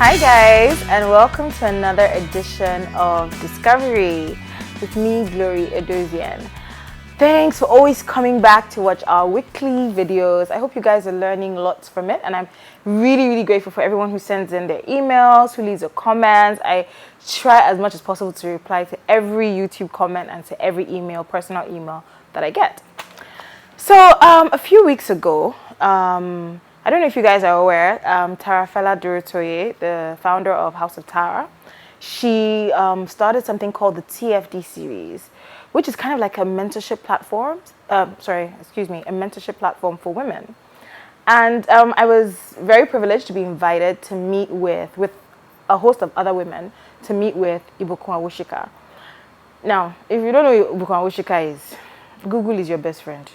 Hi guys, and welcome to another edition of Discovery with me, Glory Toodles. Thanks for always coming back to watch our weekly videos. I hope you guys are learning lots from it, and I'm really grateful for everyone who sends in their emails, who leaves their comments. I try as much as possible to reply to every YouTube comment and to every email, personal email that I get. So a few weeks ago, I don't know if you guys are aware, Fela Durotoye, the founder of House of Tara, she started something called the TFD series, which is kind of like a mentorship platform. A mentorship platform for women. And I was very privileged to be invited to meet with a host of other women to meet with Ibukun Awosika. Now, if you don't know who Ibukun Awosika is, Google is your best friend.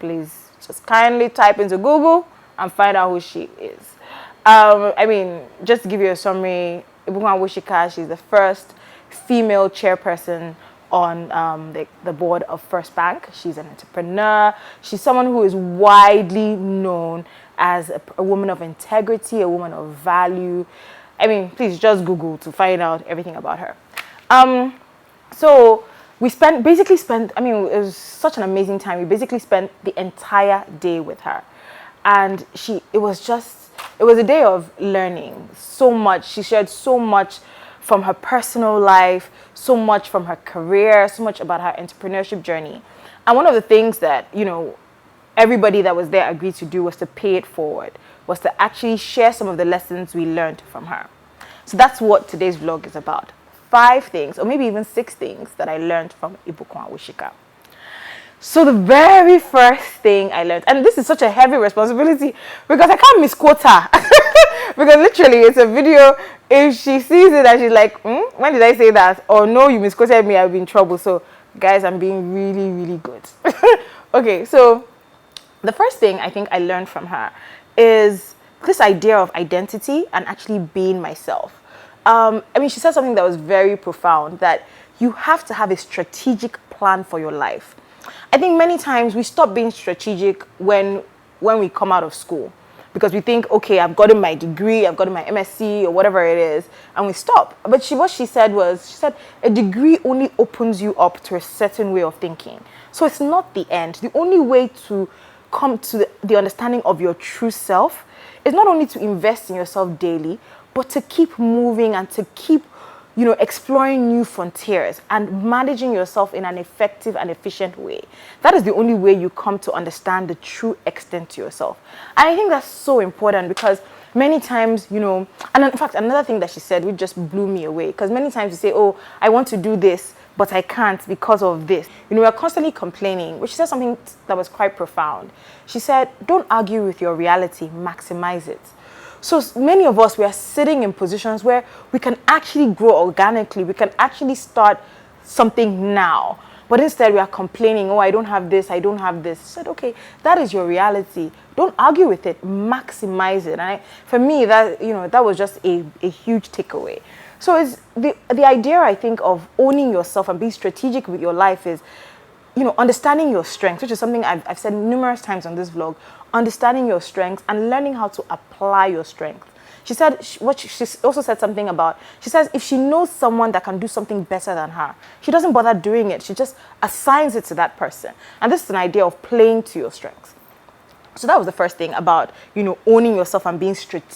Please just kindly type into Google and find out who she is. Just to give you a summary, Ibukun Awosika, she's the first female chairperson on the board of First Bank. She's an entrepreneur. She's someone who is widely known as a woman of integrity, a woman of value. Please just Google to find out everything about her. So we basically spent, it was such an amazing time. We basically spent the entire day with her. And it was a day of learning so much. She shared so much from her personal life, so much from her career, so much about her entrepreneurship journey. And one of the things that, everybody that was there agreed to do was to pay it forward, was to actually share some of the lessons we learned from her. So that's what today's vlog is about. 5 things, or maybe even 6 things that I learned from Ibukun Awosika. So the very first thing I learned, and this is such a heavy responsibility because I can't misquote her. Because literally it's a video, if she sees it and she's like, when did I say that? Or no, you misquoted me, I'll be in trouble. So guys, I'm being really good. Okay, so the first thing I think I learned from her is this idea of identity and actually being myself. She said something that was very profound, that you have to have a strategic plan for your life. I think many times we stop being strategic when we come out of school, because we think, okay, I've gotten my degree, I've gotten my MSc or whatever it is, and we stop. But what she said a degree only opens you up to a certain way of thinking. So it's not the end. The only way to come to the understanding of your true self is not only to invest in yourself daily, but to keep moving and to keep exploring new frontiers and managing yourself in an effective and efficient way. That is the only way you come to understand the true extent to yourself. And I think that's so important, because many times, and in fact, another thing that she said, which just blew me away, because many times you say, oh, I want to do this, but I can't because of this. We're constantly complaining, which she said something that was quite profound. She said, don't argue with your reality, maximize it. So many of us, we are sitting in positions where we can actually grow organically. We can actually start something now. But instead, we are complaining, oh, I don't have this, I don't have this. I said, okay, that is your reality. Don't argue with it. Maximize it. And for me, that was just a huge takeaway. So it's the idea, I think, of owning yourself and being strategic with your life is, understanding your strengths, which is something I've said numerous times on this vlog. Understanding your strengths and learning how to apply your strength. She said, she also said something about, she says if she knows someone that can do something better than her, she doesn't bother doing it. She just assigns it to that person. And this is an idea of playing to your strengths. So that was the first thing about, owning yourself and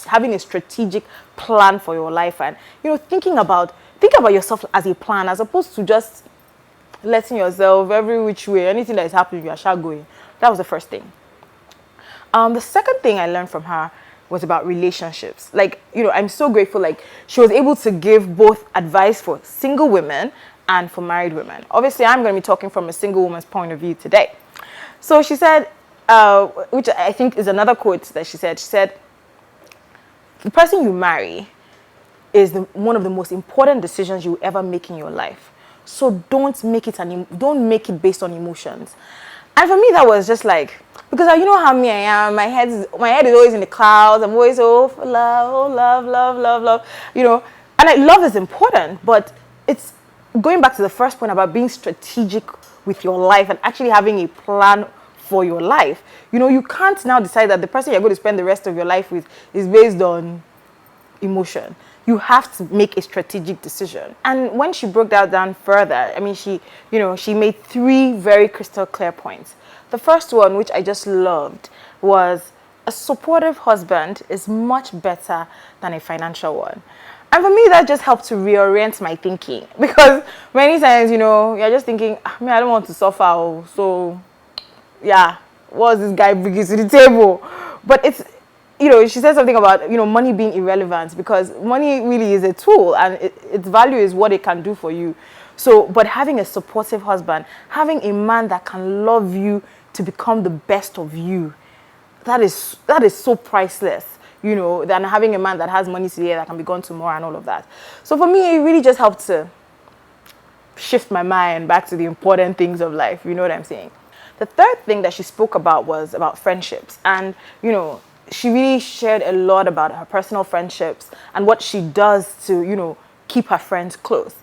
having a strategic plan for your life, and, think about yourself as a plan, as opposed to just letting yourself every which way, anything that is happening, you are sure going. That was the first thing. The second thing I learned from her was about relationships. I'm so grateful, she was able to give both advice for single women and for married women. Obviously, I'm going to be talking from a single woman's point of view today. So she said, which I think is another quote that she said, the person you marry is one of the most important decisions you will ever make in your life. So don't make it based on emotions. And for me, that was just because you know how me I am. My head is always in the clouds. I'm always love. And love is important, but it's going back to the first point about being strategic with your life and actually having a plan for your life. You can't now decide that the person you're going to spend the rest of your life with is based on emotion. You have to make a strategic decision. And when she broke that down further, I mean, she made 3 very crystal clear points. The first one, which I just loved, was a supportive husband is much better than a financial one. And for me, that just helped to reorient my thinking, because many times, you're just thinking, I don't want to suffer, so yeah, what's this guy bringing to the table? But it's, she said something about, money being irrelevant, because money really is a tool, and its value is what it can do for you. So, but having a supportive husband, having a man that can love you to become the best of you, that is so priceless, than having a man that has money today that can be gone tomorrow and all of that. So for me, it really just helped to shift my mind back to the important things of life. You know what I'm saying? The third thing that she spoke about was about friendships. And, she really shared a lot about her personal friendships and what she does to, keep her friends close.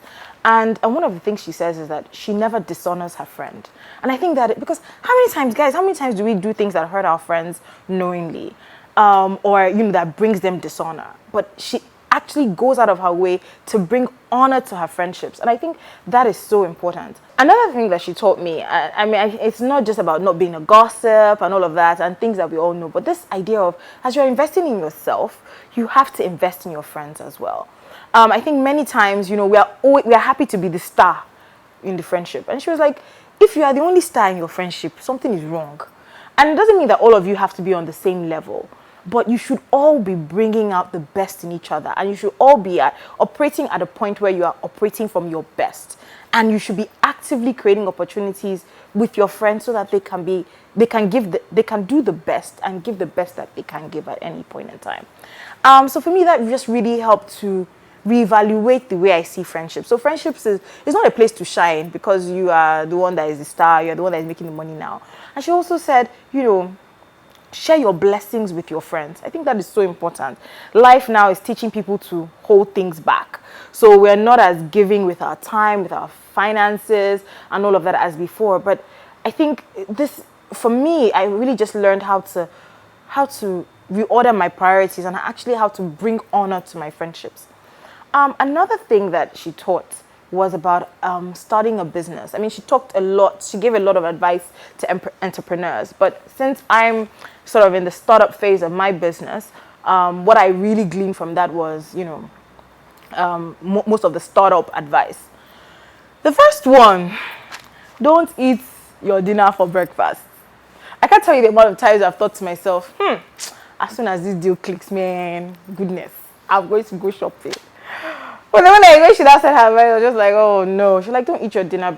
And one of the things she says is that she never dishonors her friend. And I think that, because how many times do we do things that hurt our friends knowingly? Or, that brings them dishonor? But she actually goes out of her way to bring honor to her friendships. And I think that is so important. Another thing that she taught me, it's not just about not being a gossip and all of that and things that we all know, but this idea of, as you're investing in yourself, you have to invest in your friends as well. I think many times, we are happy to be the star in the friendship. And she was like, if you are the only star in your friendship, something is wrong. And it doesn't mean that all of you have to be on the same level, but you should all be bringing out the best in each other, and you should all be operating at a point where you are operating from your best, and you should be actively creating opportunities with your friends so that they can do the best and give the best that they can give at any point in time. So for me, that just really helped to reevaluate the way I see friendships. So friendships is not a place to shine because you are the one that is the star, you're the one that is making the money now. And she also said, share your blessings with your friends. I think that is so important. Life now is teaching people to hold things back. So we're not as giving with our time, with our finances, and all of that as before. But I think this, for me, I really just learned how to reorder my priorities and actually how to bring honor to my friendships. Another thing that she taught was about starting a business. I mean, she talked a lot. She gave a lot of advice to entrepreneurs. But since I'm sort of in the startup phase of my business, what I really gleaned from that was, most of the startup advice. The first one, don't eat your dinner for breakfast. I can't tell you the amount of times I've thought to myself, as soon as this deal clicks, man, goodness, I'm going to go shopping. But then when she said her mind, I was just like, oh no. She's like, don't eat your dinner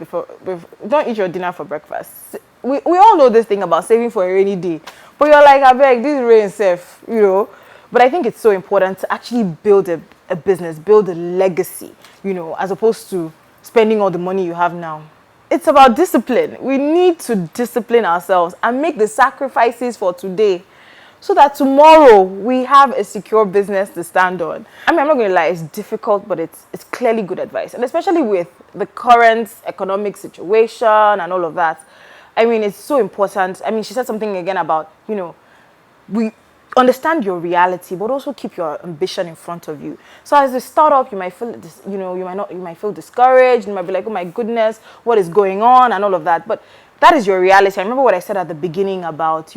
don't eat your dinner for breakfast. We all know this thing about saving for a rainy day. But you're like, I beg, this rain safe, But I think it's so important to actually build a business, build a legacy, as opposed to spending all the money you have now. It's about discipline. We need to discipline ourselves and make the sacrifices for today, so that tomorrow we have a secure business to stand on. I'm not going to lie, it's difficult, but it's clearly good advice. And especially with the current economic situation and all of that, it's so important. She said something again about, we understand your reality, but also keep your ambition in front of you. So as a startup, you might feel, you might feel discouraged. You might be like, oh my goodness, what is going on and all of that. But that is your reality. I remember what I said at the beginning about,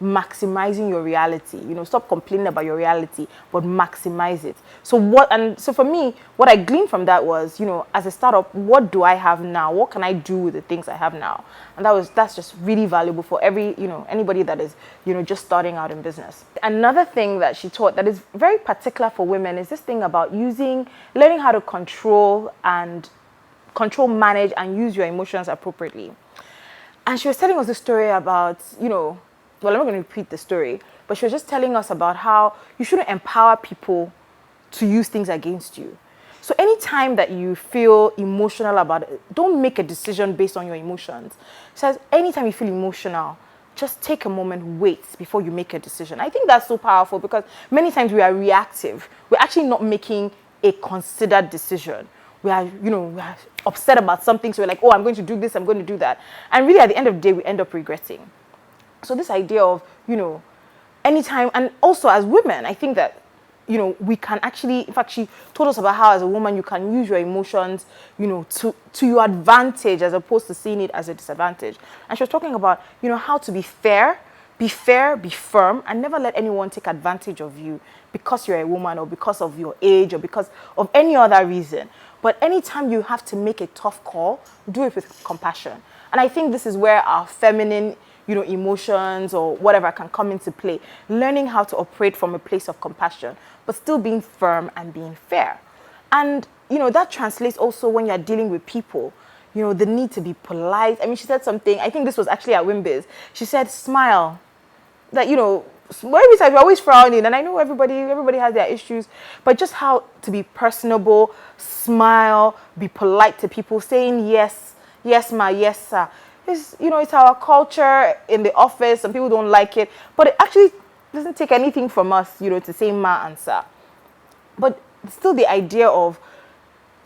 maximizing your reality. Stop complaining about your reality, but maximize it. So for me, what I gleaned from that was, as a startup, what do I have now? What can I do with the things I have now? And that's just really valuable for anybody that is, just starting out in business. Another thing that she taught that is very particular for women is this thing about learning how to control, manage, and use your emotions appropriately. And she was telling us a story about, well, I'm not going to repeat the story, but she was just telling us about how you shouldn't empower people to use things against you. So anytime that you feel emotional about it, don't make a decision based on your emotions. She says, anytime you feel emotional, just take a moment, wait before you make a decision. I think that's so powerful because many times we are reactive. We're actually not making a considered decision. We are upset about something, so we're like, oh, I'm going to do this, I'm going to do that. And really, at the end of the day, we end up regretting. So this idea of, anytime, and also as women, I think that, you know, we can actually, in fact, she told us about how as a woman you can use your emotions, you know, to your advantage as opposed to seeing it as a disadvantage. And she was talking about, you know, how to be fair, be firm, and never let anyone take advantage of you because you're a woman or because of your age or because of any other reason. But anytime you have to make a tough call, do it with compassion. And I think this is where our feminine, you know, emotions or whatever can come into play. Learning how to operate from a place of compassion, but still being firm and being fair. And, you know, that translates also when you're dealing with people, you know, the need to be polite. I mean, she said something, I think this was actually at Wimbiz. She said, smile. That, you know, when we say we're always frowning, and I know everybody has their issues, but just how to be personable, smile, be polite to people, saying yes, yes ma, yes sir. It's, you know, it's our culture in the office. Some people don't like it, but it actually doesn't take anything from us, you know, to say ma and sir. But still the idea of,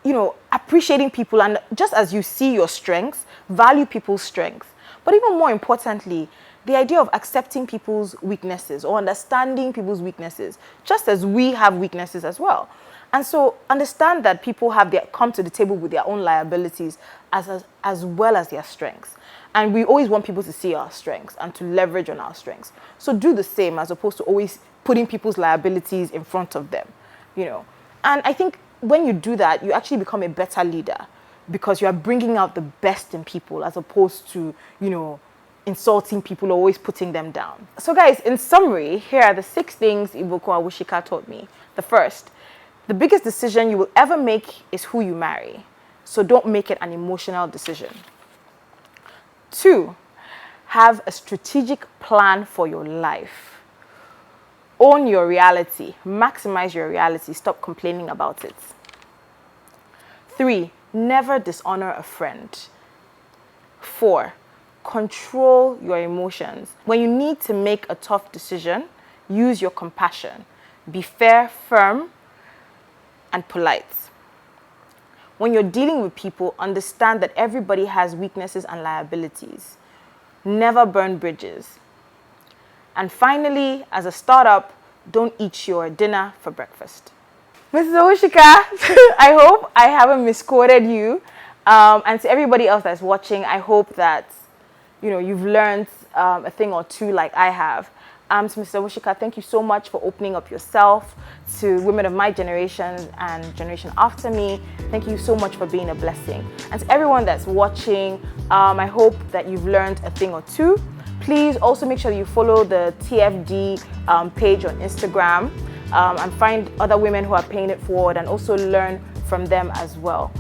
you know, appreciating people, and just as you see your strengths, value people's strengths. But even more importantly, the idea of accepting people's weaknesses or understanding people's weaknesses, just as we have weaknesses as well. And so understand that people come to the table with their own liabilities as well as their strengths. And we always want people to see our strengths and to leverage on our strengths. So do the same as opposed to always putting people's liabilities in front of them, you know. And I think when you do that, you actually become a better leader because you are bringing out the best in people as opposed to, you know, insulting people or always putting them down. So guys, in summary, here are the 6 things Ibukun Awosika taught me. The first, the biggest decision you will ever make is who you marry. So don't make it an emotional decision. 2, have a strategic plan for your life. Own your reality. Maximize your reality. Stop complaining about it. 3, never dishonor a friend. 4, control your emotions. When you need to make a tough decision, use your compassion. Be fair, firm, and polite. When you're dealing with people, understand that everybody has weaknesses and liabilities. Never burn bridges. And finally, as a startup, don't eat your dinner for breakfast. Mrs. Awosika, I hope I haven't misquoted you. And to everybody else that's watching, I hope that, you know, you've learned a thing or two like I have. So Mrs. Awosika, thank you so much for opening up yourself to women of my generation and generation after me. Thank you so much for being a blessing. And to everyone that's watching, I hope that you've learned a thing or two. Please also make sure you follow the TFD page on Instagram and find other women who are paying it forward and also learn from them as well.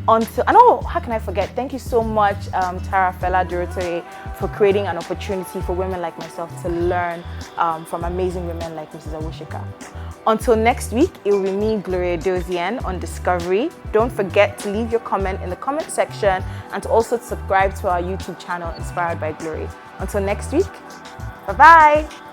How can I forget? Thank you so much, Fela Durotoye, for creating an opportunity for women like myself to learn from amazing women like Mrs. Awosika. Until next week, it will be me, Glory Toodles, on Discovery. Don't forget to leave your comment in the comment section and to also subscribe to our YouTube channel, Inspired by Glory. Until next week, bye-bye.